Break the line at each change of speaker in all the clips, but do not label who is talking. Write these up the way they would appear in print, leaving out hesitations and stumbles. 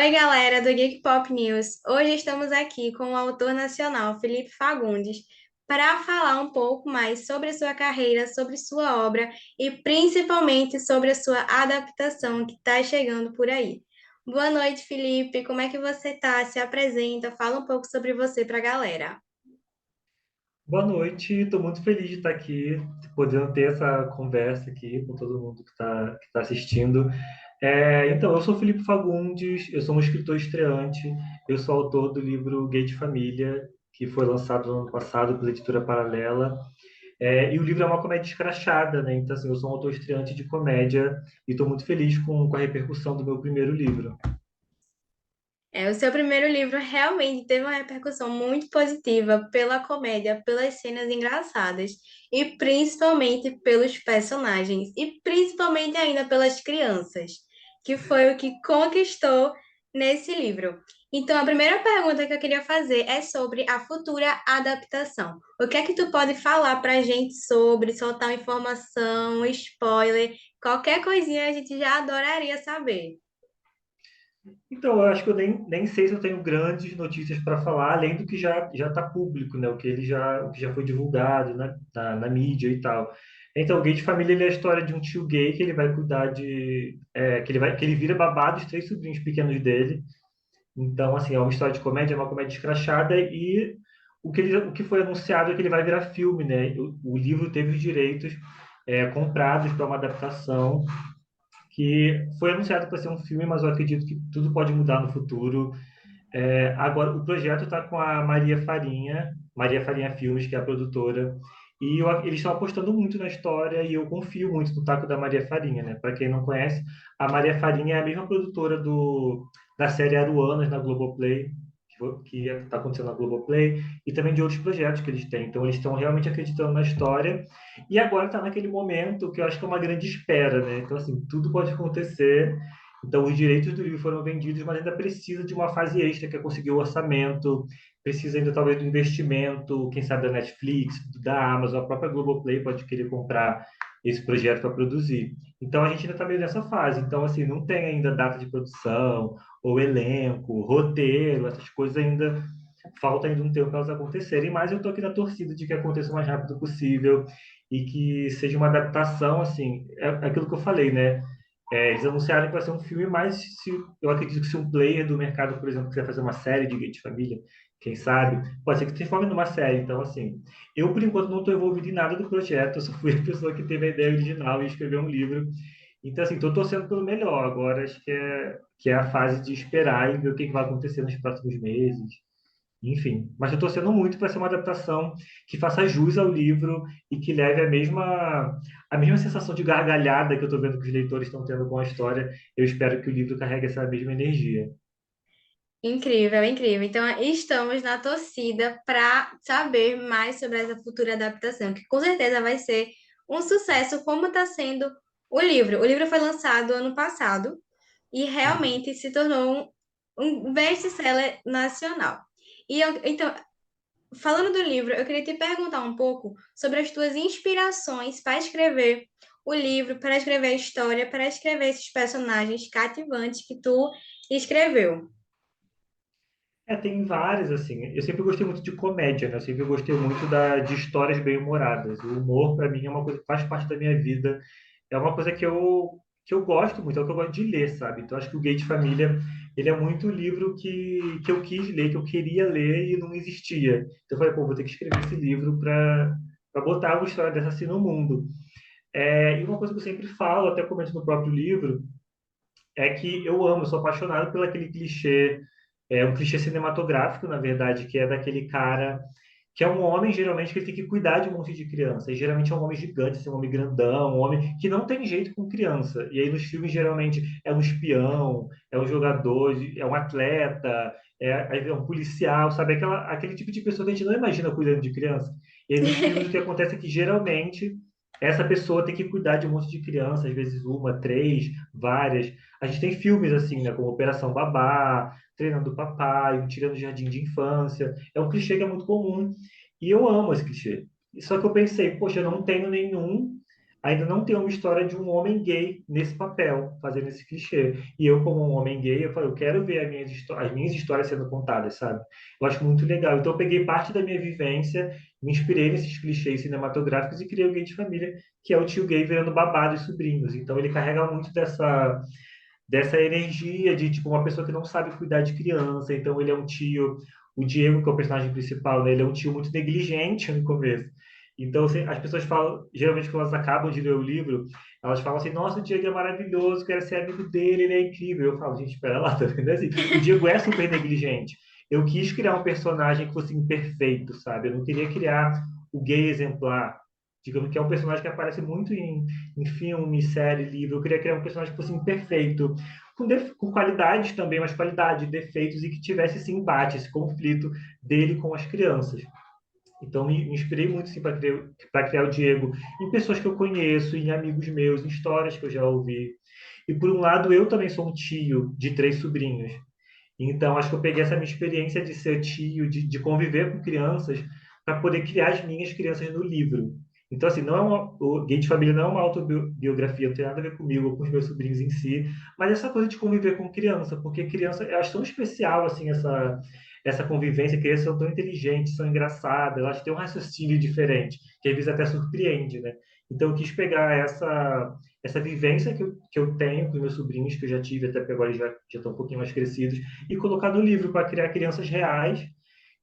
Oi, galera do Geek Pop News. Hoje estamos aqui com o autor nacional Felipe Fagundes para falar um pouco mais sobre sua carreira, sobre sua obra e principalmente sobre a sua adaptação que está chegando por aí. Boa noite, Felipe. Como é que você está? Se apresenta, fala um pouco sobre você para a galera.
Boa noite, estou muito feliz de estar aqui, podendo ter essa conversa aqui com todo mundo que tá assistindo. Então, eu sou Felipe Fagundes, eu sou um escritor estreante, eu sou autor do livro Gay de Família, que foi lançado no ano passado pela editora Paralela. E o livro é uma comédia escrachada, né? Então, assim, eu sou um autor estreante de comédia e estou muito feliz com a repercussão do meu primeiro livro.
O seu primeiro livro realmente teve uma repercussão muito positiva pela comédia, pelas cenas engraçadas e principalmente pelos personagens e principalmente ainda pelas crianças, que foi o que conquistou nesse livro. Então, a primeira pergunta que eu queria fazer é sobre a futura adaptação. O que é que tu pode falar para a gente sobre, soltar uma informação, spoiler, qualquer coisinha a gente já adoraria saber.
Então, eu acho que eu nem sei se eu tenho grandes notícias para falar, além do que já está público, né? O que já foi divulgado na mídia e tal. Então, o Gay de Família ele é a história de um tio gay que ele vai cuidar que ele vira babá dos três sobrinhos pequenos dele. Então, assim, é uma história de comédia, é uma comédia escrachada e o que foi anunciado é que ele vai virar filme, né? O livro teve os direitos comprados para uma adaptação que foi anunciado para ser um filme, mas eu acredito que tudo pode mudar no futuro. Agora, o projeto está com a Maria Farinha Filmes, que é a produtora, e eles estão apostando muito na história e eu confio muito no taco da Maria Farinha, né? Para quem não conhece, a Maria Farinha é a mesma produtora da série Aruanas na Globoplay, que está acontecendo na Globoplay, e também de outros projetos que eles têm. Então, eles estão realmente acreditando na história e agora está naquele momento que eu acho que é uma grande espera, né? Então, assim, tudo pode acontecer. Então, os direitos do livro foram vendidos, mas ainda precisa de uma fase extra, que é conseguir o orçamento, precisa ainda talvez do investimento, quem sabe da Netflix, da Amazon, a própria Globoplay pode querer comprar esse projeto para produzir. Então, a gente ainda está meio nessa fase. Então, assim, não tem ainda data de produção, ou elenco, roteiro, essas coisas ainda falta ainda um tempo para elas acontecerem, mas eu estou aqui na torcida de que aconteça o mais rápido possível e que seja uma adaptação, assim, é aquilo que eu falei, né? Eles anunciaram que vai ser um filme, mas eu acredito que se um player do mercado, por exemplo, quiser fazer uma série de Gay de Família, quem sabe, pode ser que se transforme numa série. Então, assim, eu, por enquanto, não estou envolvido em nada do projeto, eu só fui a pessoa que teve a ideia original e escreveu um livro. Então, assim, estou torcendo pelo melhor. Agora, acho que é a fase de esperar e ver o que vai acontecer nos próximos meses. Enfim, mas eu estou torcendo muito para ser uma adaptação que faça jus ao livro e que leve a mesma sensação de gargalhada que eu estou vendo que os leitores estão tendo com a história. Eu espero que o livro carregue essa mesma energia.
Incrível, incrível. Então, estamos na torcida para saber mais sobre essa futura adaptação, que com certeza vai ser um sucesso, como está sendo o livro. O livro foi lançado ano passado e
Uhum.
realmente se tornou um best-seller nacional. Então, falando do livro, eu queria te perguntar um pouco sobre as tuas inspirações para escrever o livro, para escrever a história, para escrever esses personagens cativantes que tu escreveu.
Tem várias, assim. Eu sempre gostei muito de comédia, né? Eu sempre gostei muito de histórias bem-humoradas. O humor, para mim, é uma coisa que faz parte da minha vida. É uma coisa que eu gosto muito, é o que eu gosto de ler, sabe? Então, acho que o Gay de Família, ele é muito o livro que eu quis ler, que eu queria ler e não existia. Então, eu falei, pô, vou ter que escrever esse livro para botar uma história dessa assim no mundo. E uma coisa que eu sempre falo, até comento no próprio livro, é que eu amo, eu sou apaixonado pelo aquele clichê, um clichê cinematográfico, na verdade, que é daquele cara que é um homem, geralmente, que ele tem que cuidar de um monte de criança. E geralmente é um homem gigante, assim, um homem grandão, um homem que não tem jeito com criança. E aí nos filmes, geralmente, é um espião, é um jogador, é um atleta, é um policial, sabe? Aquele tipo de pessoa que a gente não imagina cuidando de criança. E aí nos filmes o que acontece é que, geralmente, essa pessoa tem que cuidar de um monte de criança, às vezes uma, três, várias. A gente tem filmes assim, né, como Operação Babá, Treinando o Papai, Um Tirando Jardim de Infância. É um clichê que é muito comum e eu amo esse clichê. Só que eu pensei, poxa, eu não tenho nenhum. ainda não tem uma história de um homem gay nesse papel, fazendo esse clichê. E eu, como um homem gay, eu falei, eu quero ver as minhas histórias sendo contadas, sabe? Eu acho muito legal. Então, eu peguei parte da minha vivência, me inspirei nesses clichês cinematográficos e criei o Gay de Família, que é o tio gay virando babá dos sobrinhos. Então, ele carrega muito dessa energia de tipo uma pessoa que não sabe cuidar de criança. Então ele é um tio, o Diego, que é o personagem principal, né, ele é um tio muito negligente no começo. Então assim, as pessoas falam, geralmente quando elas acabam de ler o livro, elas falam assim: "Nossa, o Diego é maravilhoso, quero ser amigo dele, ele é incrível". Eu falo: "Gente, espera lá, tá vendo assim? O Diego é super negligente". Eu quis criar um personagem que fosse imperfeito, sabe? Eu não queria criar o gay exemplar. Digamos que é um personagem que aparece muito em filme, série, livro. Eu queria criar um personagem que fosse imperfeito, com qualidades também, mas qualidade, defeitos, e que tivesse esse embate, esse conflito dele com as crianças. Então, me inspirei muito sim, para criar o Diego em pessoas que eu conheço, em amigos meus, em histórias que eu já ouvi. E, por um lado, eu também sou um tio de 3 sobrinhos. Então, acho que eu peguei essa minha experiência de ser tio, de conviver com crianças, para poder criar as minhas crianças no livro. Então, assim, não é o Gay de Família não é uma autobiografia, não tem nada a ver comigo ou com os meus sobrinhos em si, mas essa coisa de conviver com criança, porque criança, eu acho tão especial, assim, essa convivência, crianças são tão inteligentes, são engraçadas, elas têm um raciocínio diferente, que às vezes até surpreende, né? Então, eu quis pegar essa vivência que eu tenho com os meus sobrinhos, que eu já tive, até porque agora eles já estão um pouquinho mais crescidos, e colocar no livro para criar crianças reais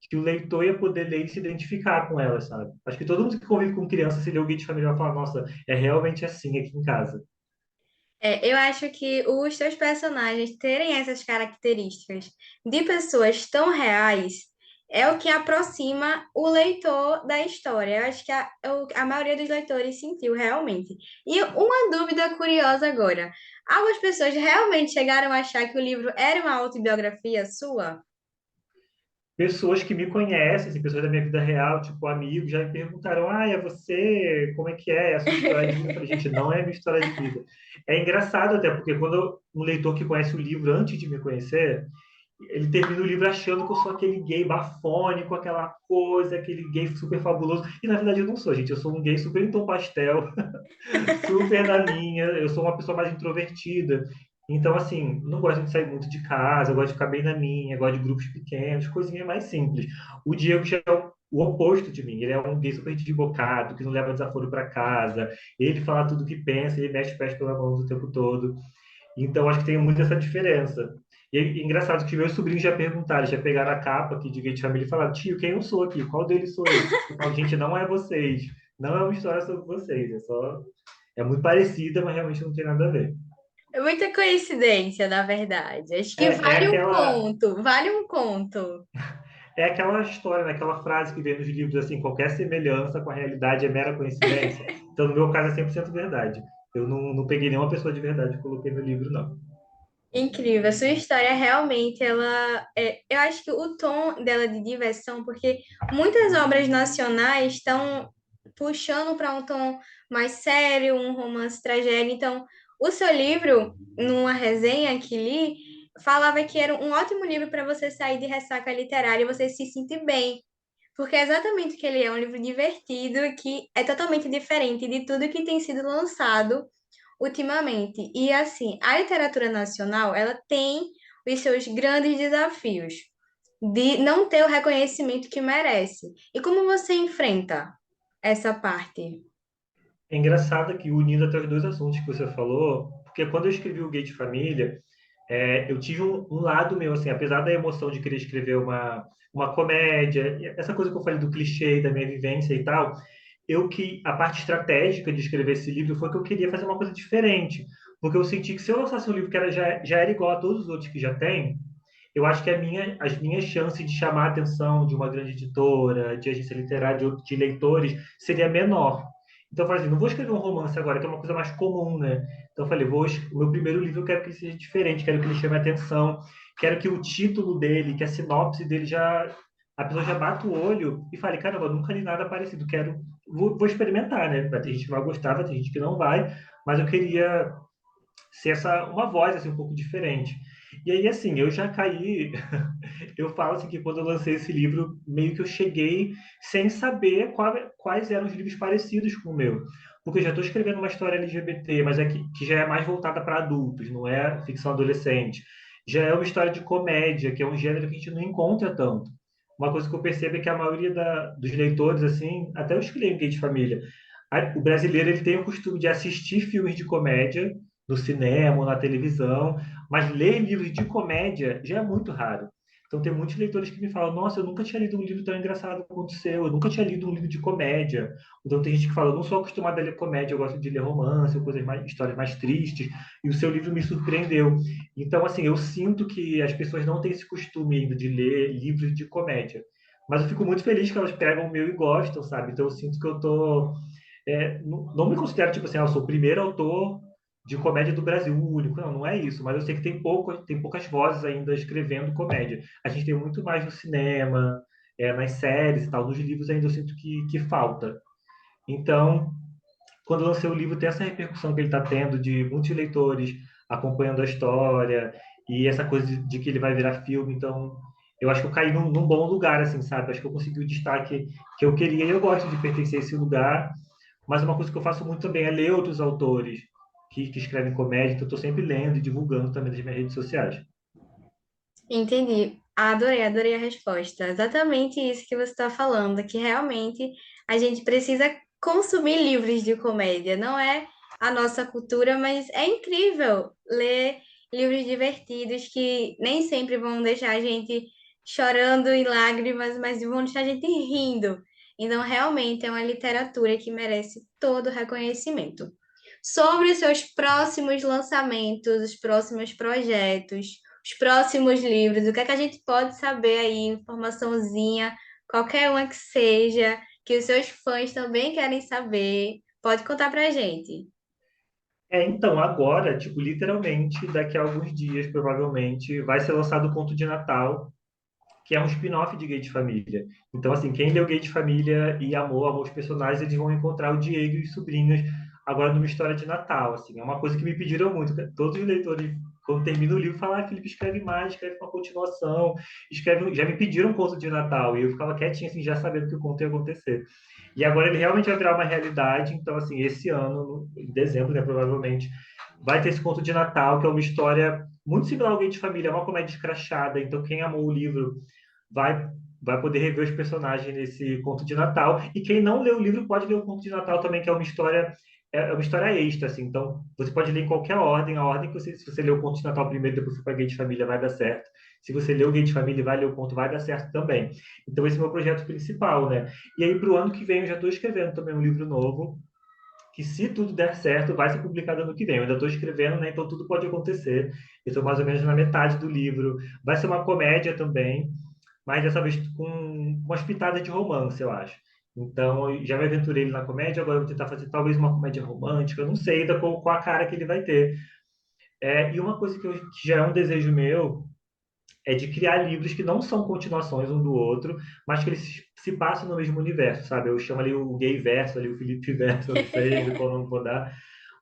que o leitor ia poder ler e se identificar com elas, sabe? Acho que todo mundo que convive com criança, se ler o Guia de Família, vai falar: nossa, é realmente assim aqui em casa.
Eu acho que os teus personagens terem essas características de pessoas tão reais é o que aproxima o leitor da história. Eu acho que a maioria dos leitores sentiu realmente. E uma dúvida curiosa agora: algumas pessoas realmente chegaram a achar que o livro era uma autobiografia sua?
Pessoas que me conhecem, assim, pessoas da minha vida real, tipo amigos, já me perguntaram: ah, é você? Como é que é? É a sua história de vida? Eu falei: gente, não é a minha história de vida. É engraçado até, porque quando um leitor que conhece o livro antes de me conhecer, ele termina o livro achando que eu sou aquele gay bafônico, aquela coisa, aquele gay super fabuloso. E na verdade eu não sou, gente. Eu sou um gay super em tom pastel, super na minha. Eu sou uma pessoa mais introvertida. Então, assim, não gosto de sair muito de casa, eu gosto de ficar bem na minha, gosto de grupos pequenos, coisinha mais simples. O Diego já é o oposto de mim. Ele é um gay super desbocado, que não leva desaforo para casa. Ele fala tudo o que pensa, ele mexe o pés pela mão o tempo todo. Então, acho que tem muito essa diferença. E é engraçado que meus sobrinhos já perguntaram, já pegaram a capa aqui de Gay de Família e falaram: tio, quem eu sou aqui? Qual deles sou eu? Eu falo: gente, não é vocês. Não é uma história sobre vocês. É muito parecida, mas realmente não tem nada a ver.
É muita coincidência, na verdade. Acho que
É, é
vale um
aquela,
conto, vale um conto.
é aquela história, né? Aquela frase que vem nos livros assim: qualquer semelhança com a realidade é mera coincidência. Então, no meu caso, é 100% verdade. Eu não peguei nenhuma pessoa de verdade e coloquei no livro, não.
Incrível, a sua história realmente, eu acho que o tom dela de diversão, porque muitas obras nacionais estão puxando para um tom mais sério, um romance tragédia. Então, o seu livro, numa resenha que li, falava que era um ótimo livro para você sair de ressaca literária e você se sentir bem, porque é exatamente o que ele é, um livro divertido que é totalmente diferente de tudo que tem sido lançado ultimamente. E assim, a literatura nacional, ela tem os seus grandes desafios de não ter o reconhecimento que merece. E como você enfrenta essa parte?
É engraçado que, unindo até os dois assuntos que você falou, porque quando eu escrevi o Gay de Família, eu tive um lado meu, assim, apesar da emoção de querer escrever uma comédia, e essa coisa que eu falei do clichê, da minha vivência e tal, a parte estratégica de escrever esse livro foi que eu queria fazer uma coisa diferente, porque eu senti que se eu lançasse um livro que já era igual a todos os outros que já tem, eu acho que as minhas chances de chamar a atenção de uma grande editora, de agência literária, de leitores, seria menor. Então eu falei assim: não vou escrever um romance agora, que é uma coisa mais comum, né? Então eu falei: o meu primeiro livro eu quero que ele seja diferente, quero que ele chame a atenção, quero que o título dele, que a sinopse dele a pessoa já bata o olho e fale: caramba, eu nunca li nada parecido, vou experimentar, né? Vai ter gente que vai gostar, vai ter gente que não vai, mas eu queria ser uma voz assim um pouco diferente. E aí, assim, eu já caí. Eu falo assim que quando eu lancei esse livro, meio que eu cheguei sem saber quais eram os livros parecidos com o meu. Porque eu já estou escrevendo uma história LGBT, mas é que já é mais voltada para adultos, não é ficção adolescente. Já é uma história de comédia, que é um gênero que a gente não encontra tanto. Uma coisa que eu percebo é que a maioria dos leitores, assim, até os que leem Gay de Família, o brasileiro ele tem o costume de assistir filmes de comédia no cinema ou na televisão, mas ler livros de comédia já é muito raro. Então, tem muitos leitores que me falam: Nossa, eu nunca tinha lido um livro tão engraçado quanto o seu, eu nunca tinha lido um livro de comédia. Então, tem gente que fala: Eu não sou acostumado a ler comédia, eu gosto de ler romance, ou histórias mais tristes, e o seu livro me surpreendeu. Então, assim, eu sinto que as pessoas não têm esse costume ainda de ler livros de comédia. Mas eu fico muito feliz que elas pegam o meu e gostam, sabe? Então, eu sinto que eu tô. Não me considero, tipo assim, eu sou o primeiro autor de comédia do Brasil, o único. Não, não é isso. Mas eu sei que tem poucas vozes ainda escrevendo comédia. A gente tem muito mais no cinema, nas séries e tal. Nos livros ainda eu sinto que falta. Então, quando eu lancei o livro, tem essa repercussão que ele está tendo de muitos leitores acompanhando a história e essa coisa de que ele vai virar filme. Então, eu acho que eu caí num bom lugar, assim, sabe? Acho que eu consegui o destaque que eu queria e eu gosto de pertencer a esse lugar. Mas uma coisa que eu faço muito também é ler outros autores que escrevem comédia, então eu estou sempre lendo e divulgando também nas minhas redes sociais.
Entendi. Adorei, adorei a resposta. Exatamente isso que você está falando, que realmente a gente precisa consumir livros de comédia. Não é a nossa cultura, mas é incrível ler livros divertidos que nem sempre vão deixar a gente chorando em lágrimas, mas vão deixar a gente rindo. Então, realmente é uma literatura que merece todo o reconhecimento. Sobre os seus próximos lançamentos, os próximos projetos, os próximos livros, o que é que a gente pode saber aí, informaçãozinha, qualquer uma que seja, que os seus fãs também querem saber, pode contar pra gente.
Então, agora, tipo, literalmente, daqui a alguns dias, provavelmente, vai ser lançado o Conto de Natal, que é um spin-off de Gay de Família. Então, assim, quem leu Gay de Família e amou os personagens, eles vão encontrar o Diego e os sobrinhos agora numa história de Natal, assim. É uma coisa que me pediram muito. Todos os leitores, quando termina o livro, falam: Felipe, escreve mais, escreve uma continuação, escreve... Já me pediram um conto de Natal, e eu ficava quietinho, assim, já sabendo que o conto ia acontecer. E agora ele realmente vai virar uma realidade. Então, assim, esse ano, em dezembro, né, provavelmente, vai ter esse conto de Natal, que é uma história muito similar ao Gay de Família, é uma comédia escrachada. Então, quem amou o livro vai poder rever os personagens nesse conto de Natal. E quem não lê o livro pode ler o conto de Natal também, que é uma história extra, assim. Então, você pode ler em qualquer ordem. A ordem que se você ler o conto de Natal primeiro, depois você para Gay de Família, vai dar certo. Se você ler o Gay de Família e vai ler o conto, vai dar certo também. Então, esse é o meu projeto principal, né? E aí, para o ano que vem, eu já estou escrevendo também um livro novo, que se tudo der certo, vai ser publicado ano que vem. Eu ainda estou escrevendo, né? Então tudo pode acontecer. Eu estou mais ou menos na metade do livro. Vai ser uma comédia também, mas dessa vez com umas pitadas de romance, eu acho. Então, eu já me aventurei na comédia, agora eu vou tentar fazer talvez uma comédia romântica, eu não sei ainda qual a cara que ele vai ter. E uma coisa que já é um desejo meu é de criar livros que não são continuações um do outro, mas que eles se passam no mesmo universo, sabe? Eu chamo ali o gay verso, ali o Felipe verso, eu não sei ainda qual nome vou dar.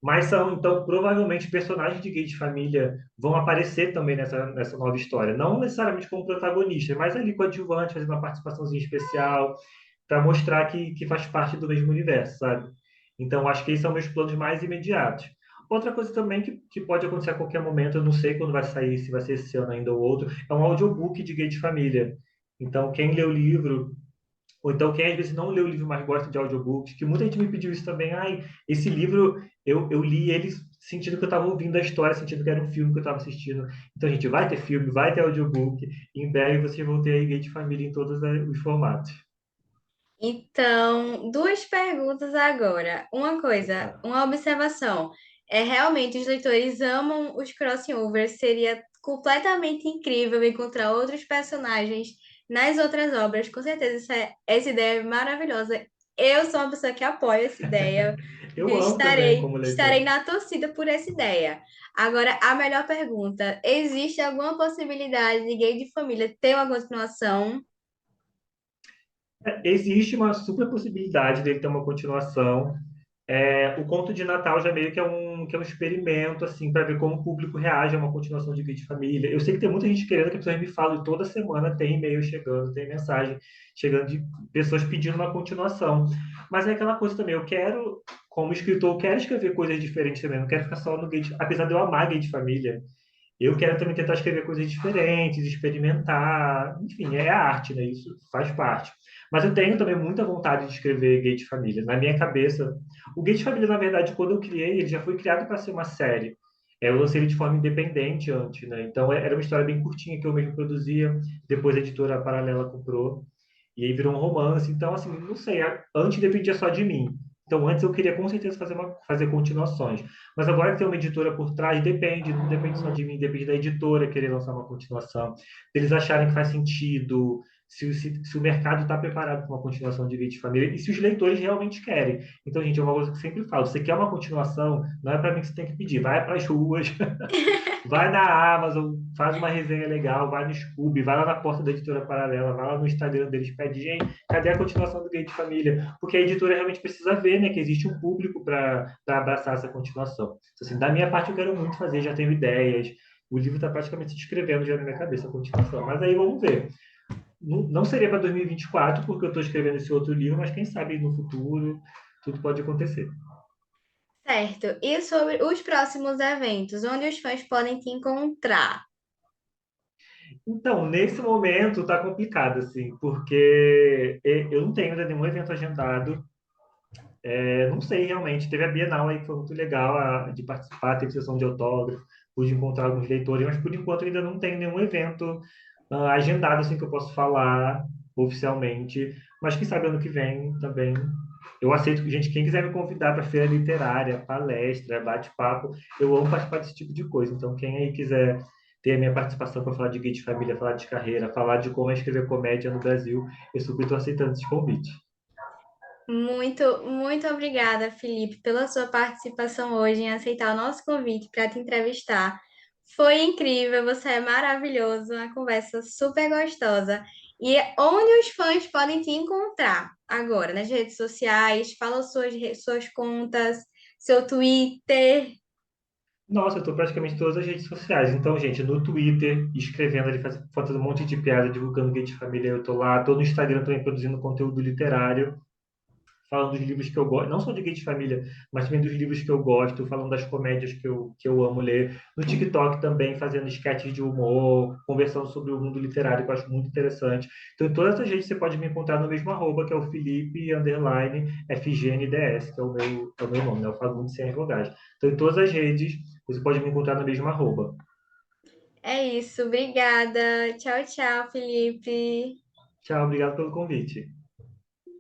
Mas são, então, provavelmente personagens de Gay de Família vão aparecer também nessa nova história. Não necessariamente como protagonistas, mas ali coadjuvante, fazendo uma participaçãozinha especial, para mostrar que faz parte do mesmo universo, sabe? Então, acho que esses são meus planos mais imediatos. Outra coisa também que pode acontecer a qualquer momento, eu não sei quando vai sair, se vai ser esse ano ainda ou outro, é um audiobook de Gay de Família. Então, quem lê o livro, ou então quem às vezes não lê o livro, mas gosta de audiobooks, que muita gente me pediu isso também: Ai, esse livro eu li ele sentindo que eu estava ouvindo a história, sentindo que era um filme que eu estava assistindo. Então, gente, vai ter filme, vai ter audiobook, e em breve vocês vão ter aí Gay de Família em todos os formatos.
Então, duas perguntas agora. Uma coisa,
Opa.
uma observação. É realmente os leitores amam os crossovers. Seria completamente incrível encontrar outros personagens nas outras obras. Com certeza, essa ideia é maravilhosa. Eu sou uma pessoa que apoia essa ideia.
Eu amo também como
Estarei
leitor.
na torcida por essa ideia. Agora, a melhor pergunta: existe alguma possibilidade de Gay de Família ter uma continuação?
Existe uma super possibilidade dele ter uma continuação. O conto de Natal já meio que é um experimento, assim, para ver como o público reage a uma continuação de Guia de Família. Eu sei que tem muita gente querendo que as pessoas me falem, toda semana tem e-mail chegando, tem mensagem chegando de pessoas pedindo uma continuação. Mas é aquela coisa também, eu quero, como escritor, eu quero escrever coisas diferentes também, não quero ficar só no Guia de... Apesar de eu amar Guia de Família, eu quero também tentar escrever coisas diferentes, experimentar, enfim, é arte, né? Isso faz parte. Mas eu tenho também muita vontade de escrever Gay de Família. Na minha cabeça, o Gay de Família, na verdade, quando eu criei, ele já foi criado para ser uma série. Eu lancei ele de forma independente antes, né? Então era uma história bem curtinha que eu mesmo produzia. Depois a editora Paralela comprou. E aí virou um romance. Então, assim, não sei, antes dependia só de mim. Então, antes eu queria com certeza fazer continuações. Mas agora que tem uma editora por trás, depende, não depende só de mim, depende da editora querer lançar uma continuação, eles acharem que faz sentido, se o mercado está preparado para uma continuação de Gay de Família e se os leitores realmente querem. Então, gente, é uma coisa que eu sempre falo: você quer uma continuação, não é para mim que você tem que pedir, vai para as ruas, vai na Amazon, faz uma resenha legal, vai no Scoob, vai lá na porta da editora Paralela, vai lá no Instagram deles, pede, gente, cadê a continuação do Gay de Família? Porque a editora realmente precisa ver, né, que existe um público para abraçar essa continuação. Então, assim, da minha parte, eu quero muito fazer, já tenho ideias, o livro está praticamente se escrevendo já na minha cabeça a continuação. Mas aí vamos ver. Não seria para 2024, porque eu estou escrevendo esse outro livro, mas quem sabe no futuro tudo pode acontecer.
Certo. E sobre os próximos eventos, onde os fãs podem te encontrar?
Então, nesse momento tá complicado, assim, porque eu não tenho ainda nenhum evento agendado. Não sei realmente. Teve a Bienal aí que foi muito legal de participar, teve sessão de autógrafo, pude encontrar alguns leitores, mas por enquanto ainda não tenho nenhum evento agendado, assim, que eu posso falar oficialmente. Mas quem sabe ano que vem também. Eu aceito, gente, quem quiser me convidar para feira literária, palestra, bate-papo, eu amo participar desse tipo de coisa. Então, quem aí quiser ter a minha participação para falar de guia de família, falar de carreira, falar de como é escrever comédia no Brasil, eu super estou aceitando esse convite.
Muito, muito obrigada, Felipe, pela sua participação hoje em aceitar o nosso convite para te entrevistar. Foi incrível, você é maravilhoso, uma conversa super gostosa. E onde os fãs podem te encontrar agora? Nas redes sociais? Fala suas contas, seu Twitter.
Nossa, eu estou praticamente em todas as redes sociais. Então, gente, no Twitter, escrevendo ali, fazendo um monte de piada, divulgando guia de família, eu estou lá. Estou no Instagram também produzindo conteúdo literário, falando dos livros que eu gosto, não só de guia de família, mas também dos livros que eu gosto, falando das comédias que eu amo ler. No TikTok também, fazendo sketches de humor, conversando sobre o mundo literário, que eu acho muito interessante. Então, em todas as redes você pode me encontrar no mesmo arroba, que é o Felipe, underline, FGNDS, que é o meu nome, né? O Fagundes sem as vogais. Então, em todas as redes, você pode me encontrar no mesmo arroba.
É isso, obrigada. Tchau, tchau, Felipe.
Tchau, obrigado pelo convite.